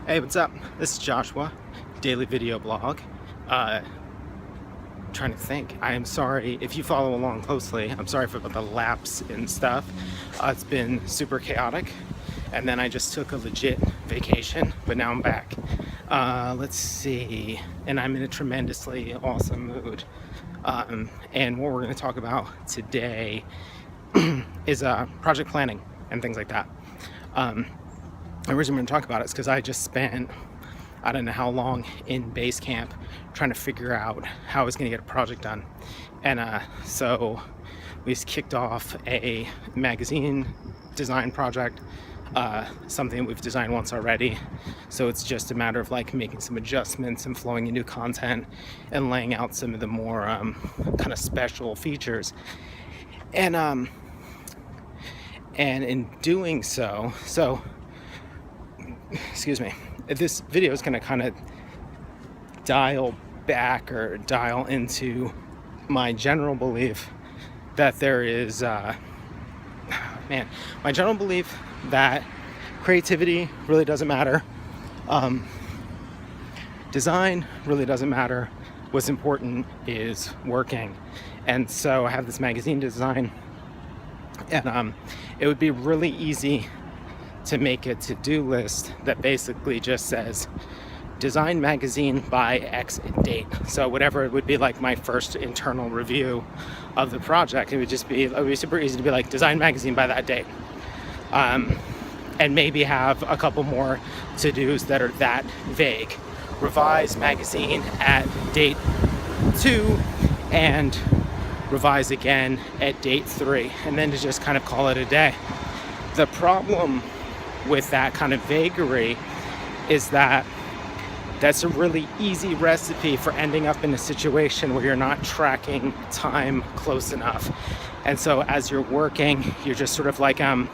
Hey, what's up? This is Joshua, daily video blog. Trying to think. I am sorry if you follow along closely. I'm sorry for the lapse in stuff. It's been super chaotic, and then I just took a legit vacation, but now I'm back. Let's see, and I'm in a tremendously awesome mood. And what we're going to talk about today is project planning and things like that. The reason I'm going to talk about it is because I just spent I don't know how long in base camp trying to figure out how I was going to get a project done. And so we just kicked off a magazine design project, something we've designed once already. So it's just a matter of like making some adjustments and flowing in new content and laying out some of the more kind of special features. And in doing so, excuse me, this video is going to kind of dial back or dial into my general belief that there is, my general belief that creativity really doesn't matter. Design really doesn't matter. What's important is working. And so I have this magazine design, and it would be really easy to make a to-do list that basically just says design magazine by X date. So whatever it would be, like my first internal review of the project, it would be super easy to be like design magazine by that date, and maybe have a couple more to-dos that are that vague. Revise magazine at date 2 and revise again at date 3, and then to just kind of call it a day. The problem with that kind of vagary is that that's a really easy recipe for ending up in a situation where you're not tracking time close enough. And so as you're working, you're just sort of like, I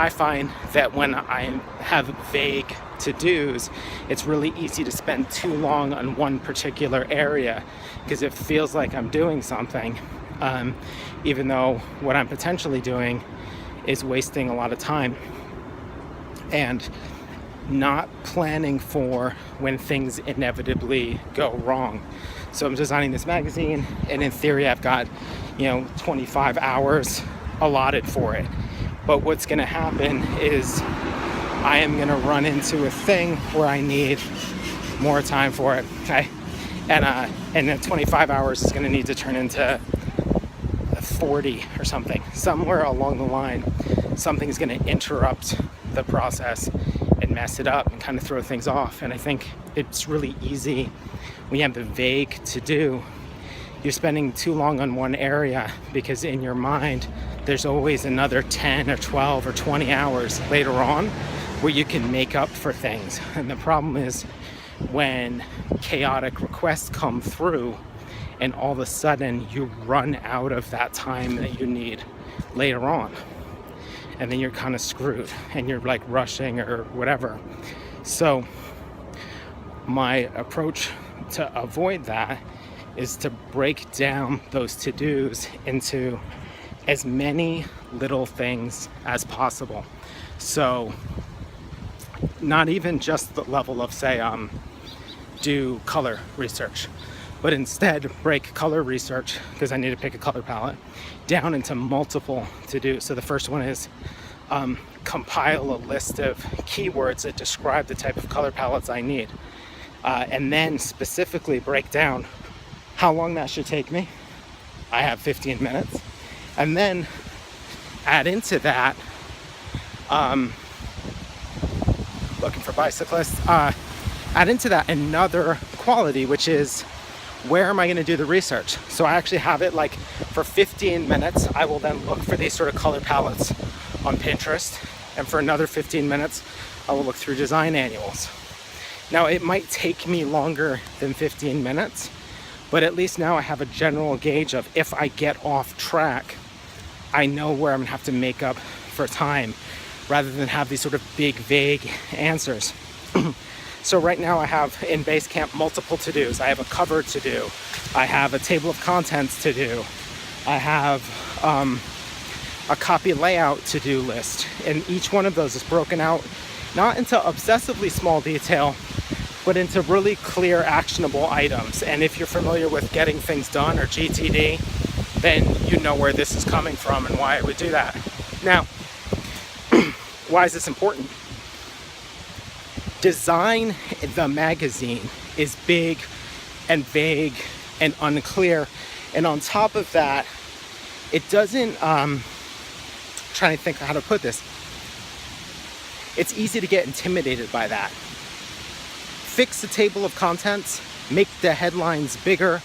find that when I have vague to-dos, it's really easy to spend too long on one particular area because it feels like I'm doing something, even though what I'm potentially doing is wasting a lot of time and not planning for when things inevitably go wrong. So I'm designing this magazine, and in theory I've got 25 hours allotted for it. But what's going to happen is I am going to run into a thing where I need more time for it, okay? And then 25 hours is going to need to turn into 40 or something. Somewhere along the line, something's going to interrupt the process and mess it up and kind of throw things off. And I think it's really easy when you have the vague to do. You're spending too long on one area because in your mind there's always another 10 or 12 or 20 hours later on where you can make up for things. And the problem is when chaotic requests come through and all of a sudden you run out of that time that you need later on, and then you're kind of screwed and you're like rushing or whatever. So my approach to avoid that is to break down those to-dos into as many little things as possible. So not even just the level of, say, do color research, but instead break color research, because I need to pick a color palette, down into multiple to-dos. So the first one is compile a list of keywords that describe the type of color palettes I need, and then specifically break down how long that should take me. I have 15 minutes. And then add into that, looking for bicyclists, add into that another quality, which is where am I going to do the research? So I actually have it like for 15 minutes, I will then look for these sort of color palettes on Pinterest. And for another 15 minutes, I will look through design annuals. Now it might take me longer than 15 minutes, but at least now I have a general gauge of if I get off track, I know where I'm gonna have to make up for time rather than have these sort of big, vague answers. So right now I have in Basecamp multiple to-dos. I have a cover to do. I have a table of contents to do. I have a copy layout to-do list. And each one of those is broken out not into obsessively small detail, but into really clear, actionable items. And if you're familiar with Getting Things Done or GTD, then you know where this is coming from and why I would do that. Now, why is this important? Design the magazine is big and vague and unclear. And on top of that, it doesn't, trying to think how to put this. It's easy to get intimidated by that. Fix the table of contents, make the headlines bigger,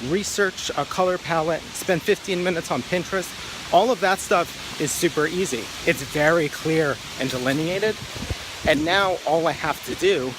research a color palette, spend 15 minutes on Pinterest. All of that stuff is super easy. It's very clear and delineated. And now all I have to do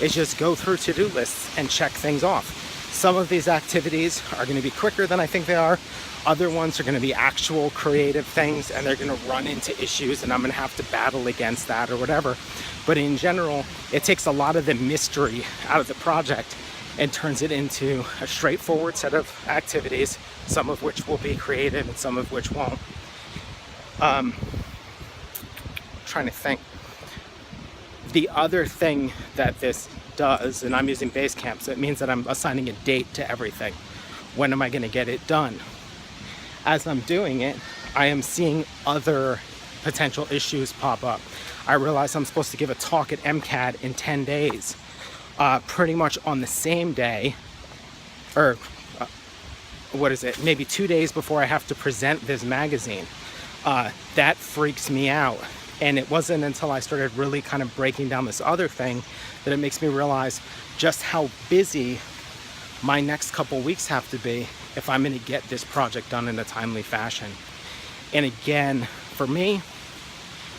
is just go through to-do lists and check things off. Some of these activities are going to be quicker than I think they are. Other ones are going to be actual creative things, and they're going to run into issues, and I'm going to have to battle against that or whatever. But in general, it takes a lot of the mystery out of the project and turns it into a straightforward set of activities, some of which will be creative and some of which won't. Trying to think. The other thing that this does, and I'm using Basecamp, so it means that I'm assigning a date to everything. When am I going to get it done? As I'm doing it, I am seeing other potential issues pop up. I realize I'm supposed to give a talk at MCAD in 10 days. Pretty much on the same day, or maybe 2 days before I have to present this magazine. That freaks me out. And it wasn't until I started really kind of breaking down this other thing that it makes me realize just how busy my next couple weeks have to be if I'm going to get this project done in a timely fashion. And again, for me,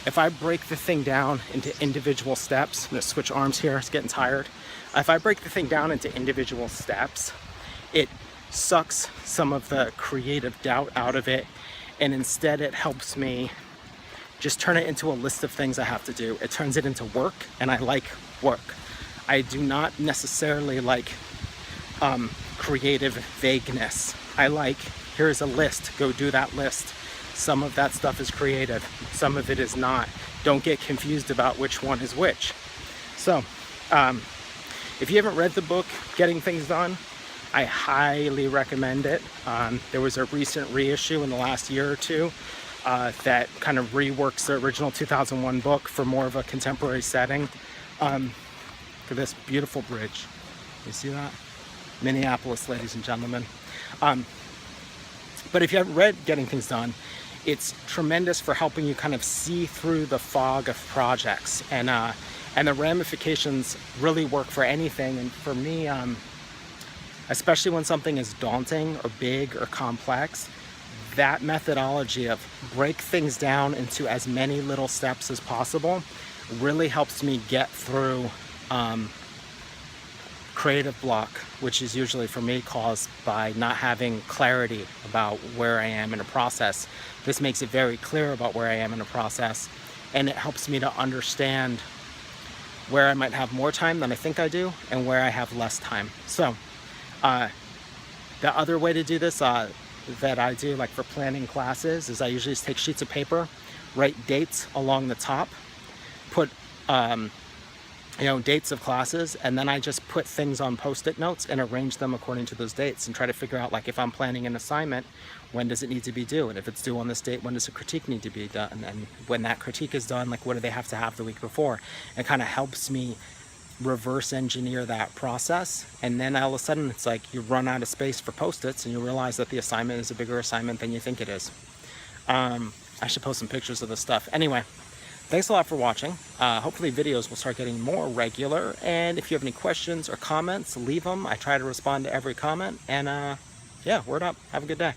if I break the thing down into individual steps, I'm going to switch arms here, it's getting tired. If I break the thing down into individual steps, it sucks some of the creative doubt out of it, and instead it helps me just turn it into a list of things I have to do. It turns it into work, and I like work. I do not necessarily like creative vagueness. I like, here's a list, go do that list. Some of that stuff is creative, some of it is not. Don't get confused about which one is which. So, if you haven't read the book, Getting Things Done, I highly recommend it. There was a recent reissue in the last year or two that kind of reworks the original 2001 book for more of a contemporary setting. For this beautiful bridge. You see that? Minneapolis, ladies and gentlemen. But if you haven't read Getting Things Done, it's tremendous for helping you kind of see through the fog of projects, and the ramifications really work for anything. And for me, especially when something is daunting or big or complex, that methodology of break things down into as many little steps as possible really helps me get through creative block, which is usually for me caused by not having clarity about where I am in a process. This makes it very clear about where I am in a process, and it helps me to understand where I might have more time than I think I do and where I have less time. So the other way to do this that I do, like for planning classes, is I usually just take sheets of paper, write dates along the top, put dates of classes, and then I just put things on post-it notes and arrange them according to those dates and try to figure out, like, if I'm planning an assignment, when does it need to be due? And if it's due on this date, when does a critique need to be done? And when that critique is done, like, what do they have to have the week before? It kind of helps me reverse engineer that process. And then all of a sudden it's like you run out of space for post-its and you realize that the assignment is a bigger assignment than you think it is. I should post some pictures of this stuff. Anyway, thanks a lot for watching. Hopefully videos will start getting more regular, and if you have any questions or comments, leave them. I try to respond to every comment, and yeah, word up. Have a good day.